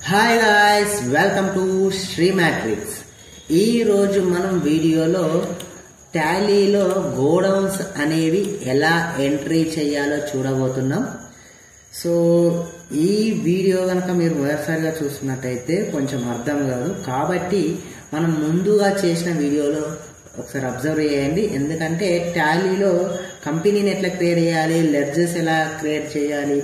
Hi guys, welcome to Shri Matrix. ఈరోజు మనం వీడియోలో టాలీలో గోడౌన్స్ అనేవి ఎలా ఎంట్రీ చేయాలో చూడబోతున్నాం. సో ఈ వీడియో కనుక మీరు మొదటిసారిగా చూస్తున్నట్టయితే కొంచెం అర్థం కాదు, కాబట్టి మనం ముందుగా చేసిన వీడియోలో ఒకసారి అబ్జర్వ్ చేయండి. ఎందుకంటే టాలీలో కంపెనీని ఎట్లా క్రియేట్ చేయాలి, లెడ్జెస్ ఎలా క్రియేట్ చేయాలి,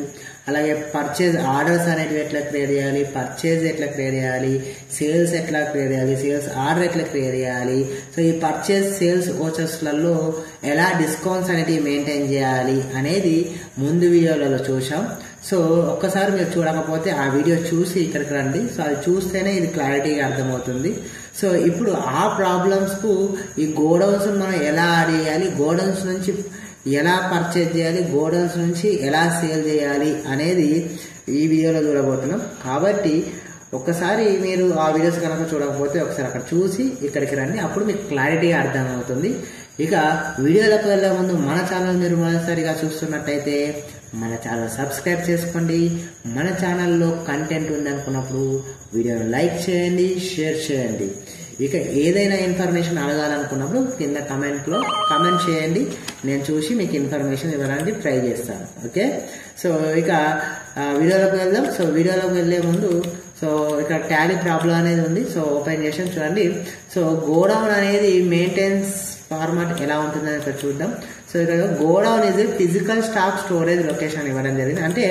అలాగే పర్చేజ్ ఆర్డర్స్ అనేటివి ఎట్లా క్రియేట్ చేయాలి, పర్చేజ్ ఎట్లా క్రియేట్ చేయాలి, సేల్స్ ఎట్లా క్రియేట్ చేయాలి, సేల్స్ ఆర్డర్ ఎట్లా క్రియేట్ చేయాలి, సో ఈ పర్చేజ్ సేల్స్ ఓచర్స్లలో ఎలా డిస్కౌంట్స్ అనేటివి మెయింటైన్ చేయాలి అనేది ముందు వీడియోలలో చూసాం. సో ఒక్కసారి మీరు చూడకపోతే ఆ వీడియో చూసి ఇక్కడికి రండి. సో అది చూస్తేనే ఇది క్లారిటీగా అర్థమవుతుంది. సో ఇప్పుడు ఆ ప్రాబ్లమ్స్కు ఈ గోడౌన్స్ మనం ఎలా యాడ్ చేయాలి, గోడౌన్స్ నుంచి ఎలా పర్చేజ్ చేయాలి, గోడౌన్స్ నుంచి ఎలా సేల్ చేయాలి అనేది ఈ వీడియోలో చూడబోతున్నాం. కాబట్టి ఒక్కసారి మీరు ఆ వీడియోస్ కనుక చూడకపోతే ఒకసారి అక్కడ చూసి ఇక్కడికి రండి, అప్పుడు మీకు క్లారిటీగా అర్థమవుతుంది. ఇక వీడియోలోకి వెళ్ళే ముందు మన ఛానల్ మీరు మొదటిసారిగా చూస్తున్నట్టయితే మన ఛానల్ సబ్స్క్రైబ్ చేసుకోండి. మన ఛానల్లో కంటెంట్ ఉంది అనుకున్నప్పుడు వీడియోను లైక్ చేయండి, షేర్ చేయండి. ఇక ఏదైనా ఇన్ఫర్మేషన్ అడగాలనుకున్నప్పుడు కింద కమెంట్ చేయండి, నేను చూసి మీకు ఇన్ఫర్మేషన్ ఇవ్వడానికి ట్రై చేస్తాను. ఓకే, సో ఇక వీడియోలోకి వెళ్దాం. సో వీడియోలోకి వెళ్ళే ముందు సో ఇక్కడ టాలీ ప్రాబ్లం అనేది ఉంది. సో ఓపెన్ చేసి చూడండి. సో గోడౌన్ అనేది మెయింటెనెన్స్ ఫార్మాట్ ఎలా ఉంటుందని ఇక్కడ చూద్దాం. సో ఇక్కడ గోడౌన్ ఇది ఫిజికల్ స్టాక్ స్టోరేజ్ లొకేషన్ ఇవ్వడం జరిగింది. అంటే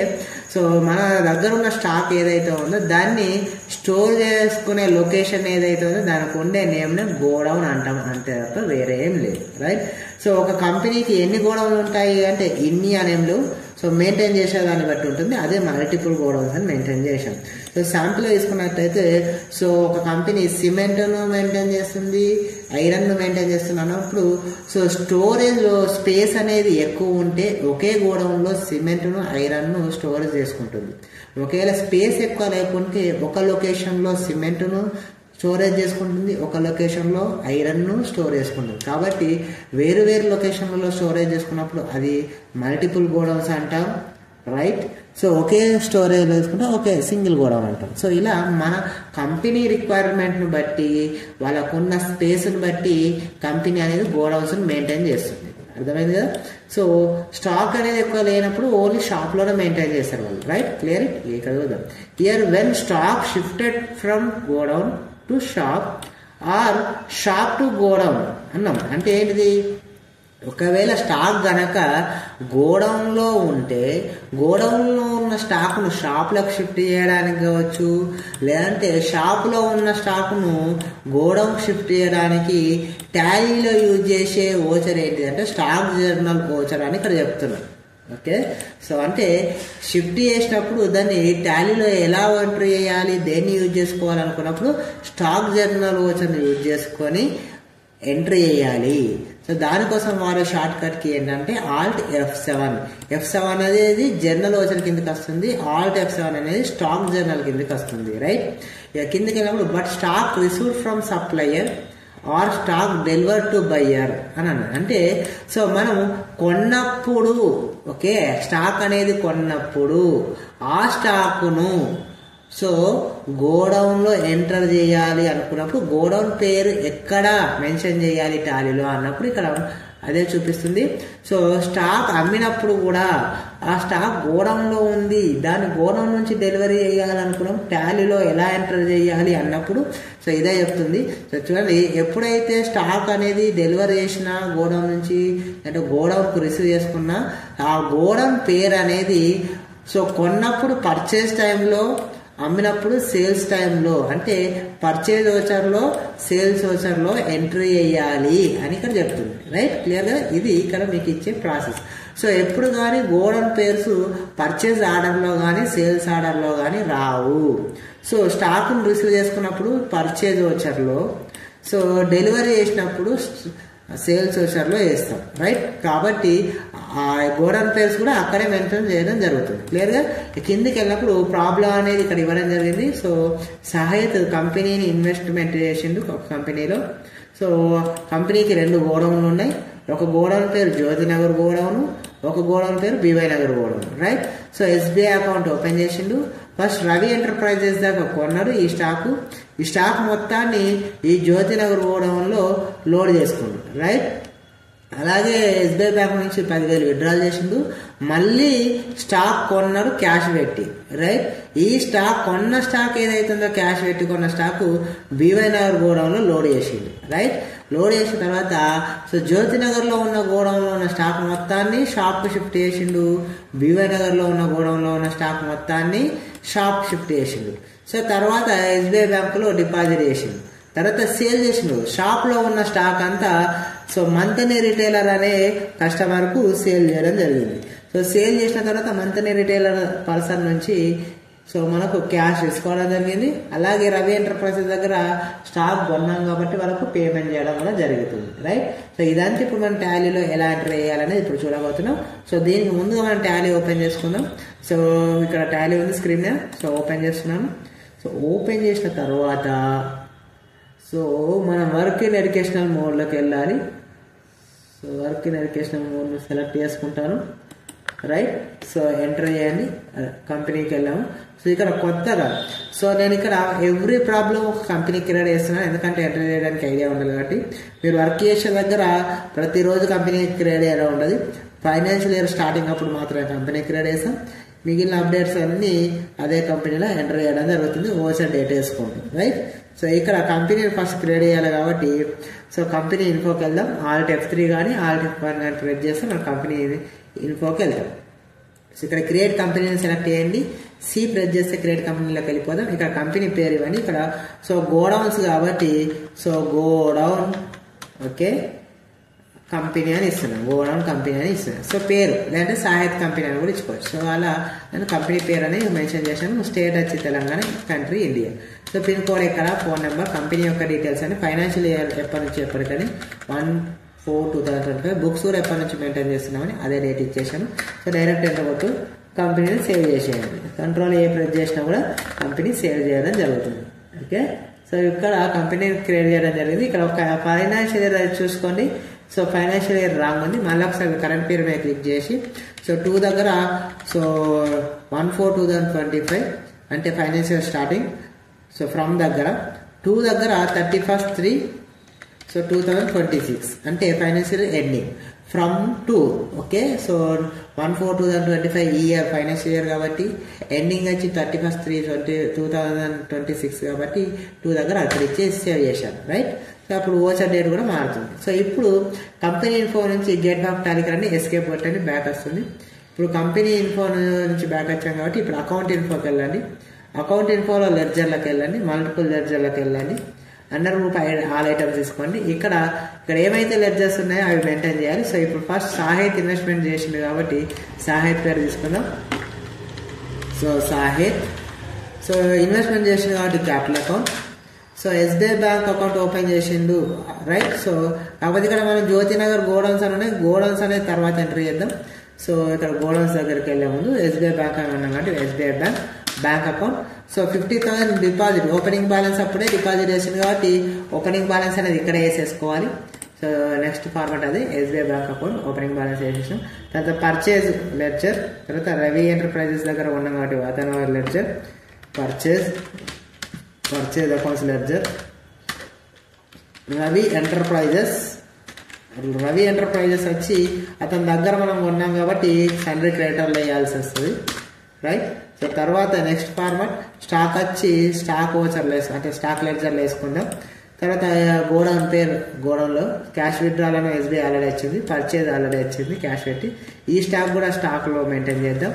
సో మన దగ్గర ఉన్న స్టాక్ ఏదైతే ఉందో దాన్ని స్టోర్ చేసుకునే లొకేషన్ ఏదైతే ఉందో దానికి ఉండే నేమ్ని గోడౌన్ అంటాం, అంతే తప్ప వేరే ఏం లేదు. రైట్. సో ఒక కంపెనీకి ఎన్ని గోడౌన్లు ఉంటాయి అంటే ఇన్ని అనేంలు. సో మెయింటైన్ చేసే దాన్ని బట్టి ఉంటుంది. అదే మల్టిపుల్ గోడౌన్స్ అని మెయింటైన్ చేసాం. సో శాంపుల్ తీసుకున్నట్టయితే సో ఒక కంపెనీ సిమెంట్ను మెయింటైన్ చేస్తుంది, ఐరన్ను మెయింటైన్ చేస్తుంది అన్నప్పుడు సో స్టోరేజ్లో స్పేస్ అనేది ఎక్కువ ఉంటే ఒకే గోడౌన్లో సిమెంట్ను ఐరన్ను స్టోరేజ్ చేసుకుంటుంది. ఒకవేళ స్పేస్ ఎక్కువ లేకుంటే ఒక లొకేషన్లో సిమెంట్ను స్టోరేజ్ చేసుకుంటుంది, ఒక లొకేషన్లో ఐరన్ను స్టోర్ చేసుకుంటుంది. కాబట్టి వేరు వేరు లొకేషన్లలో స్టోరేజ్ చేసుకున్నప్పుడు అది మల్టిపుల్ గోడౌన్స్ అంటాం. రైట్. సో ఒకే స్టోరేజ్ వేసుకుంటే ఒకే సింగిల్ గోడౌన్ అంటాం. సో ఇలా మన కంపెనీ రిక్వైర్మెంట్ను బట్టి వాళ్ళకున్న స్పేస్ని బట్టి కంపెనీ అనేది గోడౌన్స్ని మెయింటైన్ చేస్తుంది. అర్థమైంది కదా. సో స్టాక్ అనేది ఎక్కువ లేనప్పుడు ఓన్లీ షాప్లోనే మెయింటైన్ చేస్తారు వాళ్ళు. Right, clear it. ఇక్కడ చూద్దాం. Here when stock shifted from godown to shop R shop to godown అన్నాం. అంటే ఏంటిది, ఒకవేళ స్టాక్ గనక గోడౌన్లో ఉంటే గోడౌన్లో ఉన్న స్టాక్ను షాప్లకు షిఫ్ట్ చేయడానికి కావచ్చు, లేదంటే షాప్లో ఉన్న స్టాక్ను గోడౌన్ షిఫ్ట్ చేయడానికి టాలీలో యూజ్ చేసే ఓచర్ ఏంటి అంటే స్టాక్ జర్నల్ ఓచర్ అని ఇక్కడ చెప్తున్నాం. ఓకే, సో అంటే షిఫ్ట్ చేసినప్పుడు దాన్ని టాలీలో ఎలా ఎంట్రీ చేయాలి, దేన్ని యూజ్ చేసుకోవాలనుకున్నప్పుడు స్టాక్ జర్నల్ ఓచర్ని యూజ్ చేసుకొని ఎంట్రీ చేయాలి. సో దానికోసం వారు షార్ట్ కట్కి ఏంటంటే ఆల్ట్ F7. F7 అనేది జర్నల్ ఓచర్ కిందకి వస్తుంది, ఆల్ట్ F7 అనేది స్టాక్ జర్నల్ కిందకి వస్తుంది. రైట్. ఇక కిందకి వెళ్ళినప్పుడు but stock received from supplier or stock deliver to buyer అని అన్నది. అంటే సో మనం కొన్నప్పుడు, ఓకే, స్టాక్ అనేది కొన్నప్పుడు ఆ స్టాకును సో గోడౌన్లో ఎంటర్ చేయాలి అనుకున్నప్పుడు గోడౌన్ పేరు ఎక్కడ మెన్షన్ చేయాలి టాలీలో అన్నప్పుడు ఇక్కడ అదే చూపిస్తుంది. సో స్టాక్ అమ్మినప్పుడు కూడా ఆ స్టాక్ గోడౌన్లో ఉంది, దాన్ని గోడౌన్ నుంచి డెలివరీ చేయాలనుకున్నాం టాలీలో ఎలా ఎంటర్ చేయాలి అన్నప్పుడు సో ఇదే చెప్తుంది. సో చూడండి, ఎప్పుడైతే స్టాక్ అనేది డెలివరీ చేసినా గోడౌన్ నుంచి అంటే గోడౌన్కు రిసీవ్ చేసుకున్నా ఆ గోడౌన్ పేరు అనేది సో కొన్నప్పుడు పర్చేస్ టైంలో, అమ్మినప్పుడు సేల్స్ టైంలో, అంటే పర్చేజ్ ఓచర్లో సేల్స్ ఓచర్లో ఎంట్రీ చేయాలి అని ఇక్కడ చెప్తుంది. రైట్, క్లియర్గా ఇది ఇక్కడ మీకు ఇచ్చే ప్రాసెస్. సో ఎప్పుడు కానీ గోడౌన్ పేర్స్ పర్చేజ్ ఆర్డర్లో కానీ సేల్స్ ఆర్డర్లో కానీ రావు. సో స్టాక్ను రిసీవ్ చేసుకున్నప్పుడు పర్చేజ్ ఓచర్లో, సో డెలివరీ చేసినప్పుడు సేల్స్ ఓచర్లో వేస్తాం. రైట్. కాబట్టి ఆ గోడౌన్ పేర్స్ కూడా అక్కడే మెన్షన్ చేయడం జరుగుతుంది. క్లియర్గా కిందికి వెళ్ళినప్పుడు ప్రాబ్లం అనేది ఇక్కడ ఇవ్వడం జరిగింది. సో సహాయత్ కంపెనీని ఇన్వెస్ట్మెంట్ చేసిండు ఒక కంపెనీలో. సో కంపెనీకి 2 గోడౌన్లు ఉన్నాయి. ఒక గోడౌన్ పేరు జ్యోతినగర్ గోడౌన్, ఒక గోడౌన్ పేరు B Y Nagar godown. Right. So SBI account open చేసిండు, ఫస్ట్ రవి ఎంటర్ప్రైజెస్ దాకా కొన్నాడు ఈ స్టాక్ మొత్తాన్ని ఈ జ్యోతినగర్ గోడౌన్లో లోడ్ చేసుకున్నాడు, రైట్. అలాగే ఎస్బీఐ బ్యాంక్ నుంచి 10,000 విత్డ్రాల్ చేసిండు, మళ్ళీ స్టాక్ కొన్నాడు క్యాష్ పెట్టి, రైట్. ఈ కొన్న స్టాక్ ఏదైతుందో క్యాష్ పెట్టి కొన్న స్టాక్ బీవై నగర్ గోడౌన్లో లోడ్ చేసిండు, రైట్. లోడ్ చేసిన తర్వాత సో జ్యోతినగర్లో ఉన్న గోడౌన్లో ఉన్న స్టాక్ మొత్తాన్ని షాప్కి షిఫ్ట్ చేసిండు, బీవై నగర్లో ఉన్న గోడౌన్లో ఉన్న స్టాక్ మొత్తాన్ని షాప్ షిఫ్ట్ చేసిండు. సో తర్వాత ఎస్బీఐ బ్యాంకులో డిపాజిట్ చేసిండు, తర్వాత సేల్ చేసిండు. షాప్లో ఉన్న స్టాక్ అంతా సో మంతనీ రిటైలర్ అనే కస్టమర్కు సేల్ చేయడం జరిగింది. సో సేల్ చేసిన తర్వాత మంతనీ రిటైలర్ పర్సన్ నుంచి సో మనకు క్యాష్ తీసుకోవడం జరిగింది. అలాగే రవి ఎంటర్ప్రైజెస్ దగ్గర స్టాక్ కొన్నాం కాబట్టి వాళ్ళకు పేమెంట్ చేయడం కూడా జరుగుతుంది, రైట్. సో ఇదంతా ఇప్పుడు మనం టాలీలో ఎలా ఎంటర్ చేయాలనేది ఇప్పుడు చూడబోతున్నాం. సో దీనికి ముందుగా మనం టాలీ ఓపెన్ చేసుకుందాం. సో ఇక్కడ టాలీ ఉంది స్క్రీన్ మీద. సో ఓపెన్ చేస్తున్నాను. సో ఓపెన్ చేసిన తర్వాత సో మనం వర్క్ ఇన్ ఎడ్యుకేషనల్ మోడ్లోకి వెళ్ళాలి. సో వర్క్ ఇన్ ఎడ్యుకేషనల్ మోడ్ని సెలెక్ట్ చేసుకుంటాను, రైట్. సో ఎంటర్ చేయండి, కంపెనీకి వెళ్ళాము. సో ఇక్కడ కొత్తగా సో నేను ఇక్కడ ఎవ్రీ ప్రాబ్లం ఒక కంపెనీ క్రియేట్ చేస్తున్నాను, ఎందుకంటే ఎంటర్ చేయడానికి ఐడియా ఉండదు కాబట్టి. మీరు వర్క్ చేసే దగ్గర ప్రతిరోజు కంపెనీ క్రియేట్ చేయడం ఉండదు, ఫైనాన్షియల్ ఇయర్ స్టార్టింగ్ అప్పుడు మాత్రమే కంపెనీ క్రియేట్ చేస్తాం. మిగిలిన అప్డేట్స్ అన్నీ అదే కంపెనీలో ఎంటర్ చేయడం జరుగుతుంది. ఓసారి డేట్ వేసుకోండి, రైట్. సో ఇక్కడ కంపెనీని ఫస్ట్ క్రియేట్ చేయాలి కాబట్టి సో కంపెనీ ఇన్ఫోకి వెళ్దాం. ఆల్ట్ F3 కానీ ఆల్ట్ F1 కానీ ప్రెస్ చేస్తే మన కంపెనీ ఇన్ఫోకి వెళ్తాం. సో ఇక్కడ క్రియేట్ కంపెనీని సెలెక్ట్ చేయండి, సి ప్రెస్ చేస్తే క్రియేట్ కంపెనీలోకి వెళ్ళిపోదాం. ఇక్కడ కంపెనీ పేరు ఇవ్వండి. ఇక్కడ సో గోడౌన్స్ కాబట్టి సో గోడౌన్ ఓకే కంపెనీ అని ఇస్తున్నాను, గోడౌన్ కంపెనీ అని ఇస్తున్నాను. సో పేరు లేదంటే సాహిత్ కంపెనీ అని కూడా ఇచ్చుకోవచ్చు. సో అలా నేను కంపెనీ పేరు అని మెన్షన్ చేశాను. స్టేట్ వచ్చి Telangana, country India. So pin code ఎక్కడ, ఫోన్ నెంబర్, కంపెనీ యొక్క డీటెయిల్స్ అని, ఫైనాన్షియల్ ఇయర్ ఎప్పటి నుంచి ఎప్పటికని 1/4/2025, బుక్స్ కూడా ఎప్పటి నుంచి మెయింటైన్ చేస్తున్నామని అదే డేట్ ఇచ్చేసాను. సో డైరెక్ట్ ఎంటర్ కొట్టు కంపెనీని సేవ్ చేసేయండి. కంట్రోల్ ఏ ప్రెస్ చేసినా కూడా కంపెనీ సేవ్ చేయడం జరుగుతుంది, ఓకే. సో ఇక్కడ కంపెనీ క్రియేట్ చేయడం జరిగింది. ఇక్కడ ఒక ఫైనాన్షియల్ ఇయర్ చూసుకోండి. సో ఫైనాన్షియల్ ఇయర్ రాంగ్ ఉంది. మళ్ళీ ఒకసారి కరెంట్ పీరియడ్ మీద క్లిక్ చేసి సో 2 దగ్గర సో 1/4/2025 అంటే ఫైనాన్షియల్ స్టార్టింగ్. సో ఫ్రమ్ దగ్గర 2 దగ్గర 31/3 సో 2026 అంటే financial ending. From 2 okay. So 1/4/2025 ఈ ఇయర్ ఫైనాన్షియల్ ఇయర్ కాబట్టి ఎండింగ్ వచ్చి 31/3/2026 కాబట్టి 2 దగ్గర అక్కడ ఇచ్చేసి సేవ్ చేశాను, రైట్. సో అప్పుడు ఓచర్ డేట్ కూడా మారుతుంది. సో ఇప్పుడు కంపెనీ ఇన్ఫో నుంచి గెట్ బ్యాక్ టాలీకి రండి, ఎస్కేప్ కొట్టండి, బ్యాక్ వస్తుంది. ఇప్పుడు కంపెనీ ఇన్ఫో నుంచి బ్యాక్ వచ్చాం కాబట్టి ఇప్పుడు అకౌంట్ ఇన్ఫోకి వెళ్ళండి. అకౌంట్ ఇన్ఫోలో లెడ్జర్లకు వెళ్ళండి, మల్టిపుల్ లెడ్జర్లకు వెళ్ళండి, అండర్ గ్రూప్ ఆల్ ఐటమ్స్ తీసుకోండి. ఇక్కడ ఏమైతే లెడ్జర్స్ ఉన్నాయో అవి మెయింటైన్ చేయాలి. సో ఇప్పుడు ఫస్ట్ సాహిత్ ఇన్వెస్ట్మెంట్ చేసింది కాబట్టి సాహిత్ పేరు తీసుకుందాం. సో సాహిత్ సో ఇన్వెస్ట్మెంట్ చేసింది కాబట్టి capital account. So SBI bank account open చేసిండు, రైట్. సో కాకపోతే ఇక్కడ మనం జ్యోతినగర్ గోడౌన్స్ అని ఉన్నాయి, గోడౌన్స్ అనేది తర్వాత ఎంటర్ చేద్దాం. సో ఇక్కడ గోడౌన్స్ దగ్గరికి వెళ్ళే ముందు ఎస్బీఐ బ్యాంక్ అని ఉన్నాం కాబట్టి SBI bank account. So 50,000 deposit, opening balance అప్పుడే డిపాజిట్ చేసింది కాబట్టి ఓపెనింగ్ బ్యాలెన్స్ అనేది ఇక్కడ వేసేసుకోవాలి. సో నెక్స్ట్ ఫార్మాట్ అది SBI bank account opening balance వేసేసాం. తర్వాత పర్చేజ్ లెడ్జర్, తర్వాత రవి ఎంటర్ప్రైజెస్ దగ్గర ఉన్నాం కాబట్టి అతను ledger, purchase accounts ledger, Ravi enterprises వచ్చి అతని దగ్గర మనం కొన్నాం కాబట్టి సన్రీ క్రెడిటర్లో వేయాల్సి వస్తుంది, రైట్. సో తర్వాత నెక్స్ట్ ఫార్మాట్ స్టాక్ వచ్చి స్టాక్ ఓచర్లు అంటే స్టాక్ లెడ్జర్లు వేసుకుందాం. తర్వాత గోడౌన్ పేరు, గోడౌన్లో క్యాష్ విత్డ్రాల్ అని ఎస్బీఐ ఆల్రెడీ వచ్చింది, పర్చేజ్ ఆల్రెడీ వచ్చింది క్యాష్ పెట్టి. ఈ స్టాక్ కూడా స్టాక్లో మెయింటైన్ చేద్దాం,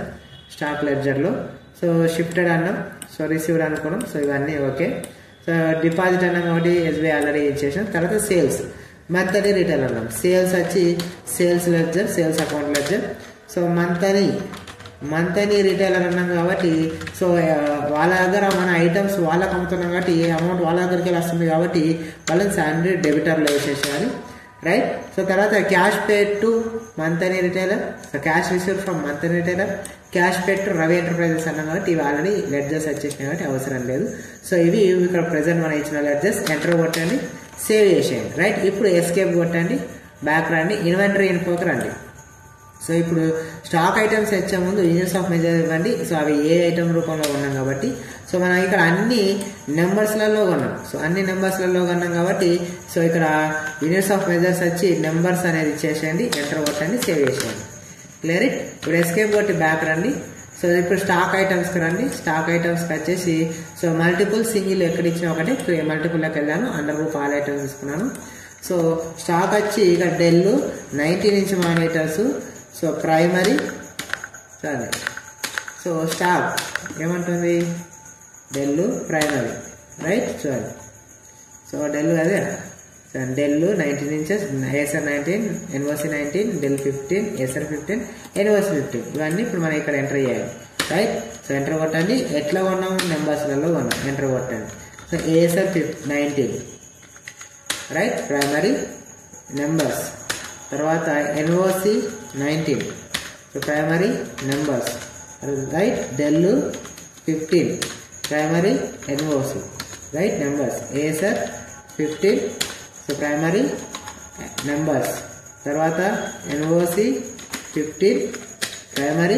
స్టాక్ లెడ్జర్లో. సో షిఫ్టెడ్ అన్నాం, సో రిసీవ్డ్ అనుకున్నాం. సో ఇవన్నీ ఓకే. సో డిపాజిట్ అన్నాం కాబట్టి ఎస్బీఐ ఆల్రెడీ ఇచ్చేసాం. తర్వాత సేల్స్ మంత్లీ రిటైల్ అన్నాం. సేల్స్ వచ్చి sales ledger, sales account ledger. So మంతనీ retailer అన్నాం కాబట్టి సో వాళ్ళ దగ్గర మన ఐటమ్స్ వాళ్ళకి అమ్ముతున్నాం కాబట్టి అమౌంట్ వాళ్ళ దగ్గరికి వస్తుంది కాబట్టి వాళ్ళని శాలరీ డెబిటర్లో వేసేసేయాలి, రైట్. సో తర్వాత cash paid to Manthani retailer, so cash received from Manthani retailer, cash paid to Ravi Enterprises అన్నాం కాబట్టి ఇవి ఆల్రెడీ లెడ్జర్స్ వచ్చేసినాయి కాబట్టి అవసరం లేదు. సో ఇవి ఇక్కడ ప్రెసెంట్ మనం ఇచ్చిన లెడ్జర్స్. ఎంటర్ కొట్టండి, సేవ్ చేసేయండి, రైట్. ఇప్పుడు ఎస్కేప్ కొట్టండి, బ్యాక్ రండి, ఇన్వెంటరీ ఇన్ఫోకి రండి. సో ఇప్పుడు స్టాక్ ఐటమ్స్ వచ్చే ముందు యూనిట్స్ ఆఫ్ మెజర్ ఇవ్వండి. సో అవి ఏ ఐటమ్ రూపంలో కొన్నాం కాబట్టి సో మనం ఇక్కడ అన్ని నెంబర్స్లలో కొన్నాం. సో అన్ని నెంబర్స్లలో కొన్నాం కాబట్టి సో ఇక్కడ యూనిట్స్ ఆఫ్ మెజర్స్ వచ్చి నెంబర్స్ అనేది ఇచ్చేసేయండి, ఎంటర్ కొట్టండి, సేవ్ చేసేయండి. Clear it. ఇప్పుడు ఎస్కేప్ కొట్టి బ్యాక్ రండి. సో ఇప్పుడు స్టాక్ ఐటమ్స్కి రండి. స్టాక్ ఐటమ్స్కి వచ్చేసి సో మల్టిపుల్ సింగిల్ ఎక్కడ ఇచ్చినా ఒకటి మల్టిపుల్లోకి వెళ్ళాను, అండర్ గ్రూప్ ఆల్ ఐటమ్స్ తీసుకున్నాను. సో స్టాక్ వచ్చి ఇక Dell 19 inch monitors. So primary సరే. సో స్టాక్ ఏమంటుంది డెల్ ప్రైమరీ రైట్. చూడండి సో డెల్ అదే Dell 19 inches, Acer 19, NOC 19, Dell 15, Acer 15, NOC 15 ఇవన్నీ ఇప్పుడు మనం ఇక్కడ ఎంటర్ చేయాలి రైట్. సో ఎంటర్ కొట్టండి. ఎట్లా కొన్నాం నెంబర్స్లలో కొన్నాం, ఎంటర్ కొట్టండి. So Acer 19 right primary numbers. తర్వాత NOC 19 so primary numbers right. Dell 15 primary NOC right numbers. Acer 15 so primary numbers. తర్వాత ఎన్ఓసి 15 ప్రైమరీ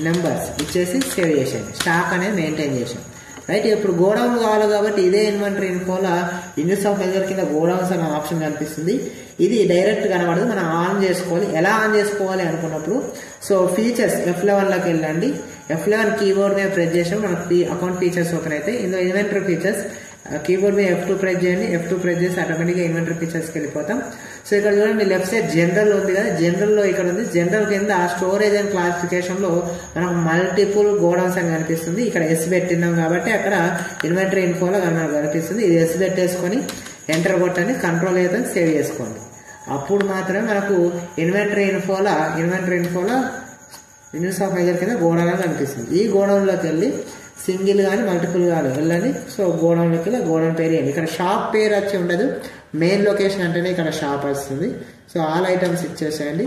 నెంబర్స్ ఇచ్చేసి సేవ్ చేసేయండి. స్టాక్ అనేది మెయింటైన్ చేసాం రైట్. ఇప్పుడు గోడౌన్ కావాలి కాబట్టి ఇదే ఇన్వెంటరీ ఇన్ఫోలో యూనిట్స్ ఆఫ్ మెజర్ కింద గోడౌన్స్ అనే ఆప్షన్ కనిపిస్తుంది. ఇది డైరెక్ట్ కనబడదు, మనం ఆన్ చేసుకోవాలి. ఎలా ఆన్ చేసుకోవాలి అనుకున్నప్పుడు సో ఫీచర్స్ F11లోకి వెళ్ళండి. F11 కీబోర్డ్ మీద ప్రెస్ చేసాం, మనకి అకౌంట్ ఫీచర్స్ ఓపెన్ అయితే ఇందులో ఇన్వెంటరీ ఫీచర్స్ కీబోర్డ్ మీద F2 ప్రెస్ చేయండి. F2 ప్రెస్ చేసి ఆటోమేటిక్గా ఇన్వెంటరీ ఫీచర్స్కి వెళ్ళిపోతాం. సో ఇక్కడ చూడండి లెఫ్ట్ సైడ్ జనరల్ ఉంది కదా, జనరల్లో ఇక్కడ ఉంది. జనరల్ కింద స్టోరేజ్ అండ్ క్లాసిఫికేషన్లో మనకు మల్టిపుల్ గోడౌన్స్ అని కనిపిస్తుంది. ఇక్కడ ఎస్ పెట్టినాం కాబట్టి అక్కడ ఇన్వెంటరీ ఇన్ఫోలో మనకు కనిపిస్తుంది. ఇది ఎస్ పెట్టేసుకొని ఎంటర్ కొట్టండి, కంట్రోల్ అయితే సేవ్ చేసుకోండి. అప్పుడు మాత్రమే మనకు ఇన్వెంటరీ ఇన్ఫోలో యూనిట్స్ ఆఫ్ మెజర్ కింద గోడౌన్ అని కనిపిస్తుంది. ఈ గోడౌన్లోకి వెళ్ళి సింగిల్ కానీ మల్టిపుల్ కానీ వెళ్ళండి. సో గోడౌన్లోకి వెళ్ళి గోడౌన్ పేరు వేయండి. ఇక్కడ షాప్ పేరు వచ్చి ఉండదు, మెయిన్ లొకేషన్ అంటేనే ఇక్కడ షాప్ వస్తుంది. సో ఆల్ ఐటమ్స్ ఇచ్చేసేయండి.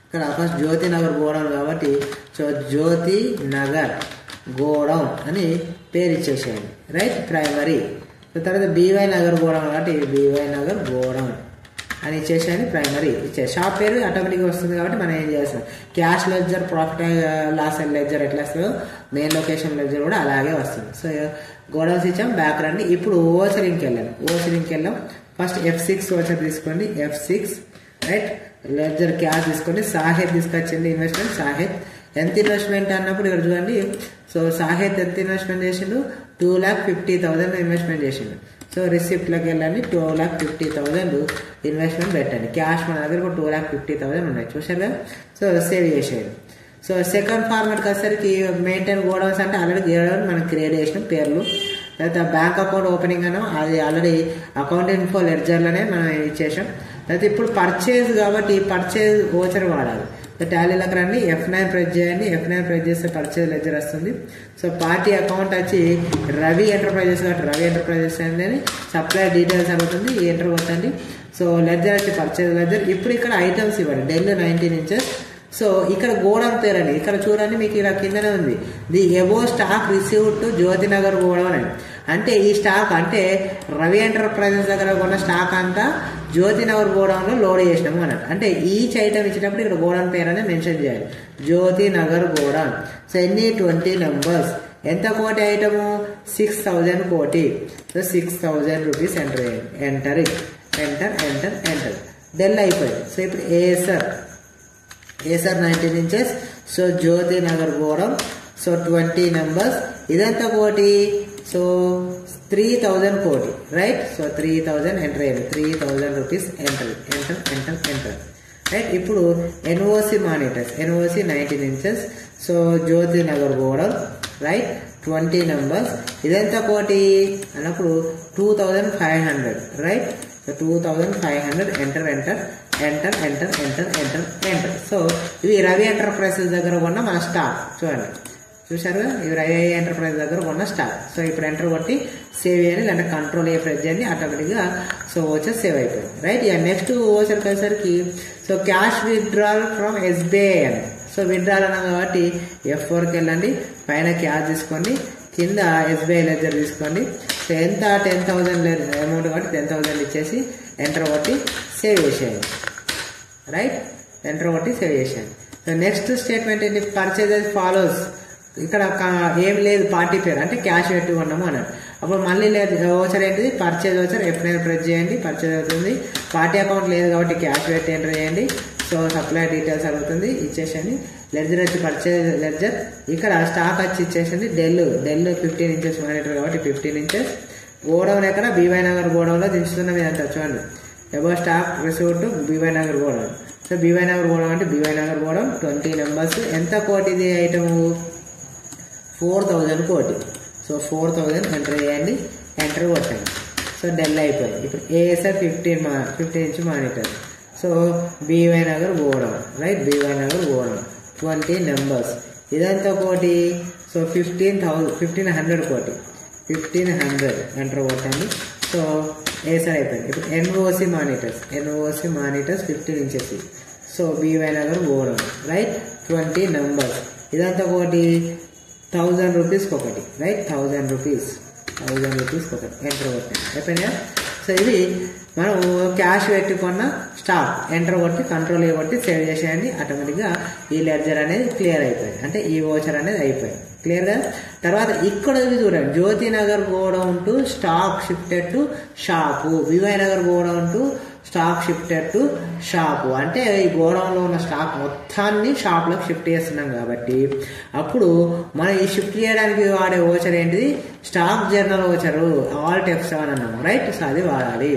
ఇక్కడ ఫస్ట్ జ్యోతి నగర్ గోడౌన్ కాబట్టి సో జ్యోతి నగర్ గోడౌన్ అని పేరు ఇచ్చేసేయండి రైట్ ప్రైమరీ. తర్వాత బీవై నగర్ గోడౌన్ కాబట్టి బీవై నగర్ గోడౌన్ అని ఇచ్చేసేయండి ప్రైమరీ. షాప్ పేరు ఆటోమేటిక్గా వస్తుంది కాబట్టి మనం ఏం చేస్తాం, cash ledger, profit loss and ledger ఎట్లా వస్తుందో మెయిన్ లొకేషన్ లెడ్జర్ కూడా అలాగే వస్తుంది. సో గోడౌన్స్ ఇచ్చాం, బ్యాక్ రండి. ఇప్పుడు ఓచరింగ్కి వెళ్ళాం. ఫస్ట్ F6 ఓచర్ తీసుకోండి, F6 రైట్. లెడ్జర్ క్యాష్ తీసుకోండి. సాహెత్ తీసుకొచ్చండి ఇన్వెస్ట్మెంట్. సాహెత్ ఎంత ఇన్వెస్ట్మెంట్ అన్నప్పుడు ఇక్కడ చూడండి. సో సాహెత్ ఎంత ఇన్వెస్ట్మెంట్ చేసిండు, 2,50,000 ఇన్వెస్ట్మెంట్ చేసిండు. సో రిసిప్ట్లోకి వెళ్ళండి, 2,50,000 ఇన్వెస్ట్మెంట్ పెట్టండి. క్యాష్ మన దగ్గర కూడా 2,50,000 ఉన్నాయి చూసారు కదా. సో సేవ్ చేసేయండి. సో సెకండ్ ఫార్మాట్కి వచ్చేసరికి మెయింటైన్ గోడౌన్స్ అంటే ఆల్రెడీ గోడౌన్ మనం క్రియేట్ చేసిన పేర్లు. తర్వాత బ్యాంక్ అకౌంట్ ఓపెనింగ్ అన్నాం, అది ఆల్రెడీ అకౌంట్ ఇన్ఫో లెడ్జర్లోనే మనం ఇచ్చేసాం. తర్వాత ఇప్పుడు పర్చేజ్ కాబట్టి పర్చేజ్ ఓచర్ వాడాలి. టాలీలోకి రండి, F9 ప్రెస్ చేయండి. F9 ప్రెస్ చేస్తే పర్చేజ్ లెడ్జర్ వస్తుంది. సో పార్టీ అకౌంట్ వచ్చి రవి ఎంటర్ప్రైజెస్ కాబట్టి రవి ఎంటర్ప్రైజెస్ అని సప్లై డీటెయిల్స్ అవుతుంది, ఎంటర్ కొట్టండి. సో లెడ్జర్ వచ్చి పర్చేజ్ లెడ్జర్. ఇప్పుడు ఇక్కడ ఐటమ్స్ ఇవ్వండి, డెల్ 19 ఇంచెస్. సో ఇక్కడ గోడౌన్ పేరండి, ఇక్కడ చూడండి మీకు ఇలా కిందనే ఉంది, the above stock received to Jyothinagar godown అని. అంటే ఈ స్టాక్ అంటే రవి ఎంటర్ప్రైజెస్ దగ్గర కొన్న స్టాక్ అంతా జ్యోతినగర్ గోడౌన్లో లోడ్ చేసినాము అన్నట్టు. అంటే ఈచ్ ఐటమ్ ఇచ్చినప్పుడు ఇక్కడ గోడౌన్ పేరు అనేది మెన్షన్ చేయాలి, జ్యోతినగర్ గోడౌన్. సో ఎన్ని 20 నెంబర్స్. ఎంత కోటి ఐటము, 6,000 కోటి. సో 6,000 రూపీస్ ఎంటర్ చేయండి. ఎంటర్. డెల్ అయిపోయింది. సో ఇప్పుడు Acer 19 inches. So Jyothinagar godown. So 20 numbers. ఇదంతా కోటి, సో 3,000 కోటి రైట్. సో 3,000 ఎంటర్ అయ్యింది, 3,000 రూపీస్ ఎంటర్ రైట్. ఇప్పుడు NOC monitors, NOC 19 inches. So Jyothinagar godown right, 20 numbers. ఇదంతా కోటి అన్నప్పుడు 2,500 రైట్. So 2,500 enter. సో ఇవి రవి ఎంటర్ప్రైజెస్ దగ్గర కొన్న మన స్టాక్ చూసారు, ఇవి రవి ఎంటర్ప్రైజ్ దగ్గర కొన్న స్టాక్. సో ఇప్పుడు ఎంటర్ కొట్టి సేవ్ చేయండి, లేదంటే కంట్రోల్ ప్రెస్ చేయండి, ఆటోమేటిక్గా సో ఓచర్ సేవ్ అయిపోయింది రైట్. ఇక నెక్స్ట్ ఓచర్కి వచ్చేసరికి so cash withdrawal from SBI అని. సో విత్డ్రాల్ అన్నాం కాబట్టి F4కి వెళ్ళండి, పైన క్యాష్ తీసుకోండి, కింద SBI లెడ్జర్ తీసుకోండి. సో ఎంత 10,000 అమౌంట్ కాబట్టి 10,000 ఇచ్చేసి ఎంటర్ కొట్టి సేవ్ చేసేయండి రైట్. ఎంటర్ కొట్టి సేవ్ చేశాను. సో నెక్స్ట్ స్టేట్మెంట్ ఏంటి, పర్చేజెస్ ఫాలోస్. ఇక్కడ ఏం లేదు పార్టీ పేరు అంటే క్యాష్ పెట్టి కొన్నాము అన్నాడు. అప్పుడు మళ్ళీ లేదు ఓచర్ ఏంటిది, పర్చేజ్ ఓచర్ ఎప్పుడైనా ప్రెస్ చేయండి, పర్చేజ్ అవుతుంది. పార్టీ అకౌంట్ లేదు కాబట్టి క్యాష్ పెట్టి ఎంటర్ చేయండి. సో సప్లై డీటెయిల్స్ అడుగుతుంది, ఇచ్చేసండి. లెడ్జర్ వచ్చి పర్చేజ్ లెడ్జర్. ఇక్కడ స్టాక్ వచ్చి ఇచ్చేసండి డెల్ 15 ఇంచెస్ మానిటర్ కాబట్టి 15 ఇంచెస్. గోడౌన్ ఎక్కడ, బీవై నగర్ గోడౌన్లో దించుతున్నాం ఇదంతా చూడండి. Above stock receive to B Y Nagar godown. So B Y Nagar godown అంటే బీవై నగర్ గోడౌన్ 20 నెంబర్స్. ఎంత కోటి ఇది ఐటమ్, 4000 కోటి. సో 4000 ఎంటర్ చేయండి, ఎంటర్ కొట్టండి. సో డెల్ అయిపోయింది. ఇప్పుడు ASR 15 inch monitor. So B Y Nagar godown, right, by Nagar godown 20 numbers. ఇదంతా కోటి. సో 1500 కోటి, 1500 ఎంటర్ కొట్టండి. సో ఏఎస్ఆర్ అయిపోయింది. ఇప్పుడు NOC monitors 15 inches. So B Y Nagar godown, right, 20 numbers. ఇదంతా కోటి 1000 రూపీస్కి ఒకటి, రైట్, 1000 రూపీస్కి ఒకటి ఎంటర్ కొట్టండి. అయిపోయినాయా? సో ఇది మనం క్యాష్ పెట్టుకున్న స్టాక్ ఎంటర్ కొట్టి కంట్రోల్ కొట్టి సేవ్ చేసేయండి. ఆటోమేటిక్గా ఈ లెడ్జర్ అనేది క్లియర్ అయిపోయింది, అంటే ఈ ఓచర్ అనేది అయిపోయింది. క్లియర్గా. తర్వాత ఇక్కడ చూడండి, Jyothinagar godown to stock shifted to shop, VY Nagar godown to stock shifted to shop. అంటే ఈ గోడౌన్లో ఉన్న స్టాక్ మొత్తాన్ని షాప్లోకి షిఫ్ట్ చేస్తున్నాం కాబట్టి అప్పుడు మనం ఈ షిఫ్ట్ చేయడానికి వాడే ఓచర్ ఏంటిది, stock journal voucher, Alt F7 అన్నాము, రైట్. సో అది వాడాలి.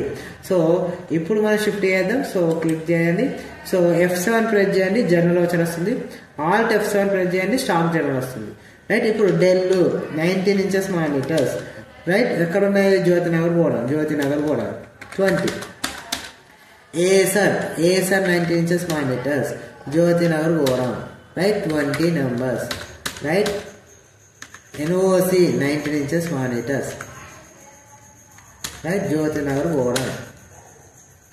సో ఇప్పుడు మనం షిఫ్ట్ చేద్దాం. సో క్లిక్ చేయండి. సో F7 ప్రెస్ చేయండి, జర్నల్ ఓచర్ వస్తుంది. ఆల్ట్ F7 ప్రెస్ చేయండి, స్టాక్ జర్నల్ వస్తుంది, రైట్. ఇప్పుడు డెల్ 19 ఇంచెస్ మానిటర్స్, రైట్. ఎక్కడ ఉన్నాయి, Jyothinagar godown 20. ASR 19 inches monitors, Jyothinagar godown, right, 20 numbers, right. NOC 19 inches monitors, right, Jyothinagar godown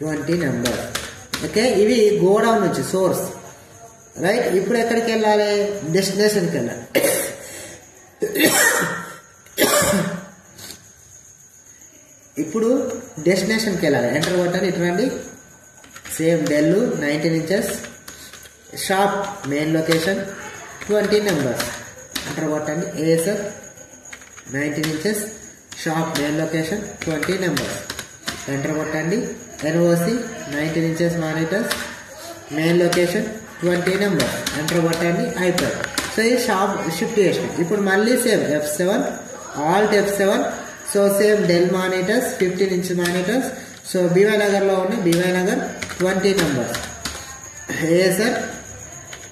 20 numbers. Okay, ఇవి godown నుంచి source, right. ఇప్పుడు ఎక్కడికి వెళ్ళాలి, డెస్టినేషన్కి వెళ్ళాలి. ఇప్పుడు డెస్టినేషన్కి వెళ్ళాలి, ఎంటర్ కొట్టండి. ఇటువంటి same Dell 19 inches, shop main location 20 numbers, enter కొట్టండి. ASR 19 inches, shop main location 20 numbers, enter కొట్టండి. NOC 19 inches monitors, main location 20 numbers, enter కొట్టండి. అయిపోయింది. సో ఈ షాప్ షిఫ్ట్ చేసినాం. ఇప్పుడు మళ్ళీ same F7, alt F7. So same Dell monitors 15 inch monitors. So BY నగర్లో ఉన్న BY Nagar 20 numbers, ASR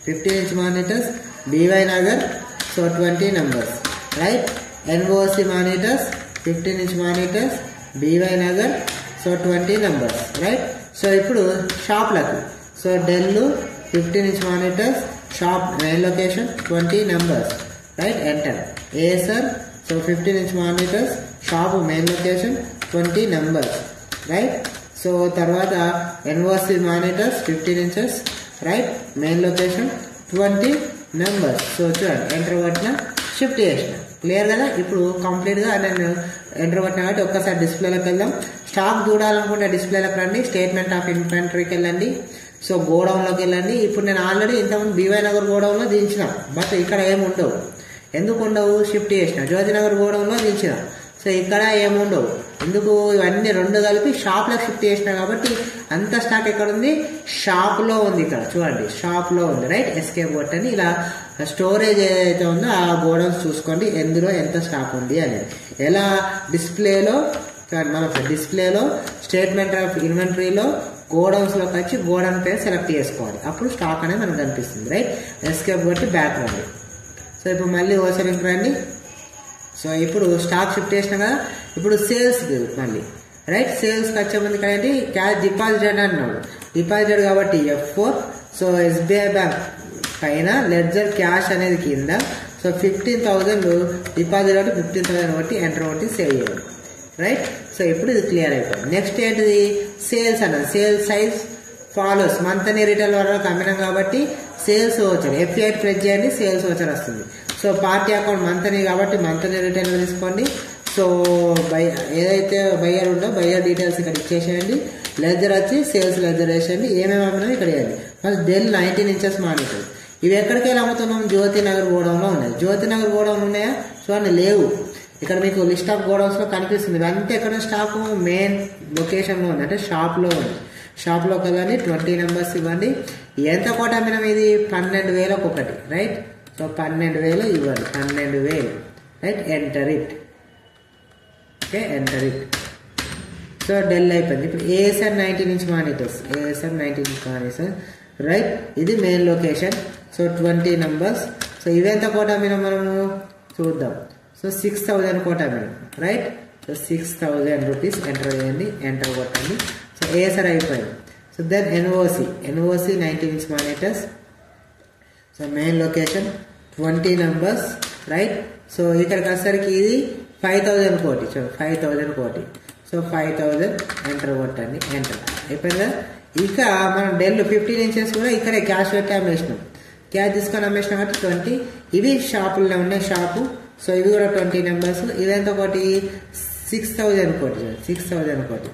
15 inch monitors, BY Nagar, so 20 numbers, right. NOC monitors 15 inch monitors, BY Nagar, so 20 numbers, right. So ఇప్పుడు షాప్లకు, so Dell 15 inch monitors, shop main location 20 numbers, right, enter. ASR, so 15 inch monitors, shop main location 20 numbers, right. So తర్వాత NOC monitors 15 inches, right, main location 20 numbers. So చూడండి, enter కొట్టిన, shift చేసిన. Clear కదా. ఇప్పుడు కంప్లీట్గా నేను enter కొట్టిన కాబట్టి ఒక్కసారి డిస్ప్లేలోకి వెళ్దాం. స్టాక్ చూడాలనుకుంటే డిస్ప్లేలోకి రండి, స్టేట్మెంట్ ఆఫ్ ఇన్వెంటరీకి వెళ్ళండి. సో గోడౌన్లోకి వెళ్ళండి. ఇప్పుడు నేను ఆల్రెడీ ఇంతకుముందు బీవై నగర్ గోడౌన్లో దించిన, బట్ ఇక్కడ ఏమి ఉండవు. ఎందుకు ఉండవు, షిఫ్ట్ చేసిన. జ్యోతినగర్ గోడౌన్లో దించిన. సో ఇక్కడ ఏముండవు. ఎందుకు, ఇవన్నీ రెండు కలిపి షాప్లోకి షిఫ్ట్ చేసిన కాబట్టి అంత స్టాక్ ఎక్కడ ఉంది, షాప్లో ఉంది. ఇక్కడ చూడండి, షాప్లో ఉంది, రైట్. ఎస్కేప్ కొట్టండి. ఇలా స్టోరేజ్ ఏదైతే ఉందో ఆ గోడౌన్స్ చూసుకోండి, ఎందులో ఎంత స్టాక్ ఉంది అనేది. ఎలా డిస్ప్లేలో, మన డిస్ప్లేలో స్టేట్మెంట్ ఆఫ్ ఇన్వెంటరీలో గోడౌన్స్లోకి వచ్చి గోడౌన్ పేరు సెలెక్ట్ చేసుకోవాలి. అప్పుడు స్టాక్ అనేది మనకు కనిపిస్తుంది, రైట్. ఎస్కేప్ కొట్టి బ్యాక్ రండి. సో ఇప్పుడు మళ్ళీ ఓసరింగ్ రండి. సో ఇప్పుడు స్టాక్ షిఫ్ట్ చేసినా కదా. ఇప్పుడు సేల్స్ మళ్ళీ, రైట్. సేల్స్కి వచ్చే ముందు ఏంటి, క్యాష్ డిపాజిటెడ్ అన్నాడు, డిపాజిటెడ్ కాబట్టి F4. సో ఎస్బీఐ బ్యాంక్ పైన లెడ్జర్ క్యాష్ అనేది కింద. సో 15,000 డిపాజిట్ కాబట్టి 15,000 బట్టి ఎంటర్ కొట్టి సేవ్ చేయాలి, రైట్. సో ఇప్పుడు ఇది క్లియర్ అయిపోయింది. నెక్స్ట్ ఏంటిది, సేల్స్ అన్నది. Sales size follows, monthly retail వరకు అమ్మినాం కాబట్టి సేల్స్ వచ్చారు. F8 ప్రెస్ చేయండి, సేల్స్ వచ్చారు వస్తుంది. సో పార్టీ అకౌంట్ మంత్లీ కాబట్టి మంత్లీ రిటైల్ తీసుకోండి. సో ఏదైతే బయ్యర్ ఉందో బయ్యర్ డీటెయిల్స్ ఇక్కడ ఇచ్చేసేయండి. లెజర్ వచ్చి సేల్స్ లెజర్ వేసేయండి. ఏమేమి అమ్మినా ఇక్కడ వేయండి. First Dell 19 inches monitor. ఇవి ఎక్కడికి వెళ్ళి అమ్ముతున్నాం? జ్యోతినగర్ గోడౌన్లో ఉన్నాయి. జ్యోతినగర్ గోడౌన్ ఉన్నాయా? చూడండి లేవు. ఇక్కడ మీకు లిస్ట్ ఆఫ్ గోడౌన్స్ లో కనిపిస్తుంది. అంటే ఎక్కడ స్టాక్ మెయిన్ లొకేషన్ లో ఉంది, అంటే షాప్ లో ఉంది. షాప్ లో కదండి 20 నెంబర్స్ ఇవ్వండి. ఎంత కోట అమ్మినాం? ఇది 12,000 ఒకటి, రైట్? సో 12,000 ఇవ్వండి. 12,000, right? Enter it. Okay, enter it. So Dell అయిపోయింది. ఇప్పుడు ASR 19 inch monitors, ASR 19 inch monitors, right? ఇది main location. So 20 numbers. So ఇవెంత కోట అమ్మినాం మనము చూద్దాం. సో 6,000 కోట అమ్మినాం, రైట్? సో 6,000 రూపీస్ ఎంటర్ చేయండి. ఎంటర్ కొట్టండి. సో ASR అయిపోయింది. So then NOC 19 inch monitors. So main location 20 numbers, right? So ఇక్కడికి వచ్చేసరికి ఇది 5,000 కోటి. సో 5,000 కోటి. సో 5,000 ఎంటర్ కొట్టండి. ఎంటర్ అయిపోయిందా? ఇక మనం డెల్ 15 ఇంచెస్ కూడా ఇక్కడే క్యాష్ పెట్టి అమ్మేసినాం. క్యాష్ తీసుకొని అమ్మేసినాం కాబట్టి 20. ఇవి షాపుల్లో ఉన్నాయి, షాపు. సో ఇవి కూడా 20 నెంబర్స్. ఇదెంత కోటి? 6,000 కోటి. 6,000 కోటి.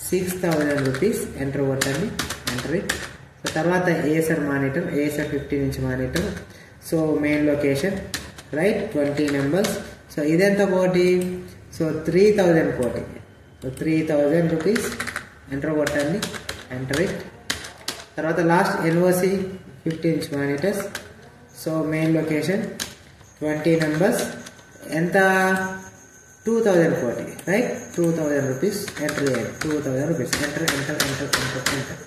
6,000 రూపీస్ ఎంటర్ కొట్టండి. Enter it. సో తర్వాత ASR monitor, ASR 15 inch monitor. So main location, right? 20 numbers. So ఇదెంత కోటి? సో 3,000 కోటి. సో 3,000 రూపీస్ ఎంటర్ కొట్టండి. Enter it. తర్వాత last NOC 15 inch monitors. So main location 20 numbers. ఎంత? 2,000 కోటి, రైట్? 2,000 రూపీస్ ఎంటర్ చేయాలి. 2,000 rupees enter enter enter enter enter,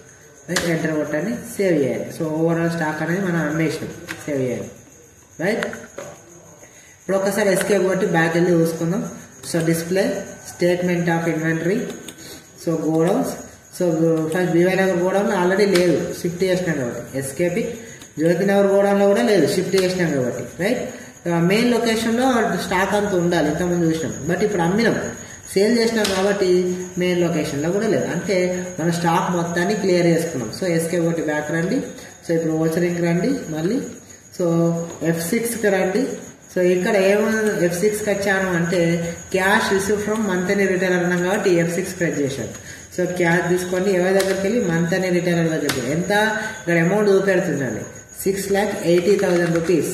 right? Enter కొట్టండి. Save చేయాలి. సో ఓవరాల్ స్టాక్ అనేది మనం అమ్మేసినాం. సేవ్ చేయాలి, రైట్? ఇప్పుడు ఒకసారి ఎస్కేప్ కొట్టి బ్యాక్ వెళ్ళి చూసుకుందాం. So display statement of inventory. So godowns. So first BY Nagar godown already లేదు, షిఫ్ట్ చేసినాం కాబట్టి. ఎస్కేప్ జ్యోతినగర్ గోడౌన్లో కూడా లేదు, షిఫ్ట్ చేసినాం కాబట్టి, రైట్? మెయిన్ లొకేషన్లో స్టాక్ అంతా ఉండాలి, ఇంతకుముందు చూసినాం. బట్ ఇప్పుడు అమ్మినాం, సేల్ చేసినాం కాబట్టి మెయిన్ లొకేషన్లో కూడా లేదు. అంటే మన స్టాక్ మొత్తాన్ని క్లియర్ చేసుకున్నాం. సో ఎస్కేప్ కొట్టి బ్యాక్ రండి. సో ఇప్పుడు ఓచరింగ్కి రండి మళ్ళీ. సో F6కి రండి. సో ఇక్కడ ఏమైనా F6కి వచ్చాను అంటే క్యాష్ రిసీవ్ ఫ్రమ్ మంత్ అని రిటైలర్ అన్నాం కాబట్టి F6 ప్రెస్ చేశాను. సో క్యాష్ తీసుకోండి. ఎవరి దగ్గరికి వెళ్ళి మంత్ అని రిటైలర్ దగ్గరికి ఎంత ఇక్కడ అమౌంట్ చూపెడుతుందండి, 6,80,000 రూపీస్.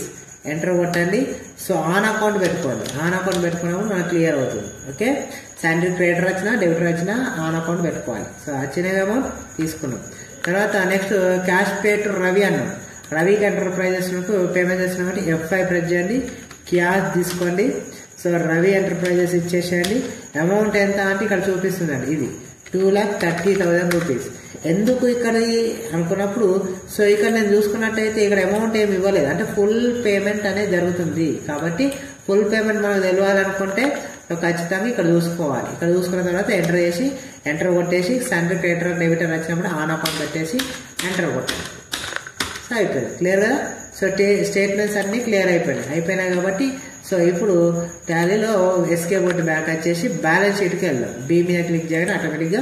ఎంటర్ కొట్టండి. సో ఆన్ అకౌంట్ పెట్టుకోండి. ఆన్ అకౌంట్ పెట్టుకున్నప్పుడు మనకు క్లియర్ అవుతుంది. ఓకే, శాలరీ క్రెడిటర్ వచ్చినా డెబిటర్ వచ్చినా ఆన్ అకౌంట్ పెట్టుకోవాలి. సో వచ్చిన అమౌంట్ తీసుకున్నాం. తర్వాత next cash pay to Ravi అన్నాం. రవికి ఎంటర్ప్రైజెస్ పేమెంట్ చేస్తున్నాం కాబట్టి F5 ప్రెస్ చేయండి. క్యాష్ తీసుకోండి. సో రవి ఎంటర్ప్రైజెస్ ఇచ్చేసేయండి. అమౌంట్ ఎంత అంటే ఇక్కడ చూపిస్తుందండి, ఇది 2,30,000 రూపీస్. ఎందుకు ఇక్కడ అనుకున్నప్పుడు, సో ఇక్కడ నేను చూసుకున్నట్టయితే ఇక్కడ అమౌంట్ ఏమి ఇవ్వలేదు, అంటే ఫుల్ పేమెంట్ అనేది జరుగుతుంది. కాబట్టి ఫుల్ పేమెంట్ మనకు తెలియాలనుకుంటే ఖచ్చితంగా ఇక్కడ చూసుకోవాలి. ఇక్కడ చూసుకున్న తర్వాత ఎంటర్ చేసి ఎంటర్ కొట్టేసి శాలరీ క్రెడిటర్ డెబిటర్ వచ్చినప్పుడు ఆన్ అకౌంట్ పెట్టేసి ఎంటర్ కొట్టాలి. సో అయిపోయింది, క్లియర్ కదా? సో స్టేట్మెంట్స్ అన్ని క్లియర్ అయిపోయినాయి కాబట్టి సో ఇప్పుడు టాలీలో ఎస్కేప్ కొట్టి బ్యాక్ వచ్చేసి బ్యాలెన్స్ షీట్కి వెళ్దాం. B మీద క్లిక్ చేయగానే ఆటోమేటిక్గా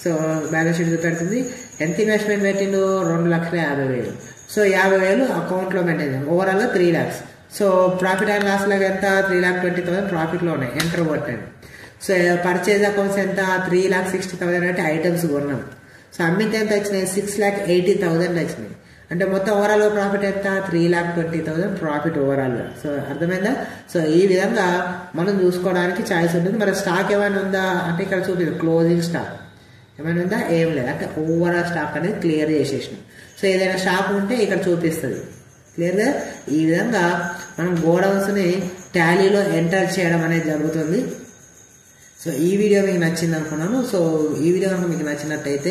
సో బ్యాలెన్స్ షీట్ చూపెడుతుంది. ఎంత ఇన్వెస్ట్మెంట్ పెట్టిండు? 2,50,000. సో 50,000 అకౌంట్లో మెయింటైన్ చేయాలి. ఓవరాల్గా 3 lakhs. So profit and loss లాగా ఎంత? 3,20,000 ప్రాఫిట్లో ఉన్నాయి. ఎంటర్ కొట్టండి. సో పర్చేజ్ అకౌంట్స్ ఎంత? 3,60,000 అంటే ఐటమ్స్ కొన్నాం. సో అమ్మితే ఎంత వచ్చినాయి? 6,80,000 వచ్చినాయి. అంటే మొత్తం ఓవరాల్ ప్రాఫిట్ ఎంత? 3,20,000 ప్రాఫిట్ ఓవరాల్గా. సో అర్థమైందా? సో ఈ విధంగా మనం చూసుకోవడానికి ఛాయిస్ ఉంటుంది. మరి స్టాక్ ఏమైనా ఉందా అంటే ఇక్కడ చూపిస్తుంది క్లోజింగ్ స్టాక్ ఏమైనా ఉందా? ఏం లేదు. అంటే ఓవరాల్ స్టాక్ అనేది క్లియర్ చేసేసినాం. సో ఏదైనా స్టాక్ ఉంటే ఇక్కడ చూపిస్తుంది క్లియర్గా. ఈ విధంగా మనం గోడౌన్స్ని టాలీలో ఎంటర్ చేయడం అనేది జరుగుతుంది. సో ఈ వీడియో మీకు నచ్చింది అనుకున్నాను. సో ఈ వీడియో కనుక మీకు నచ్చినట్టయితే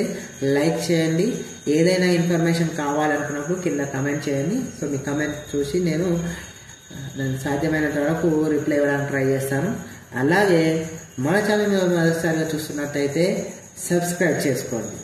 లైక్ చేయండి. ఏదైనా ఇన్ఫర్మేషన్ కావాలనుకున్నప్పుడు కింద కమెంట్ చేయండి. సో మీ కమెంట్ చూసి నేను సాధ్యమైనంత వరకు రిప్లై ఇవ్వడానికి ట్రై చేస్తాను. అలాగే మన ఛానల్ మొదటిసారిగా చూస్తున్నట్టయితే సబ్స్క్రైబ్ చేసుకోండి.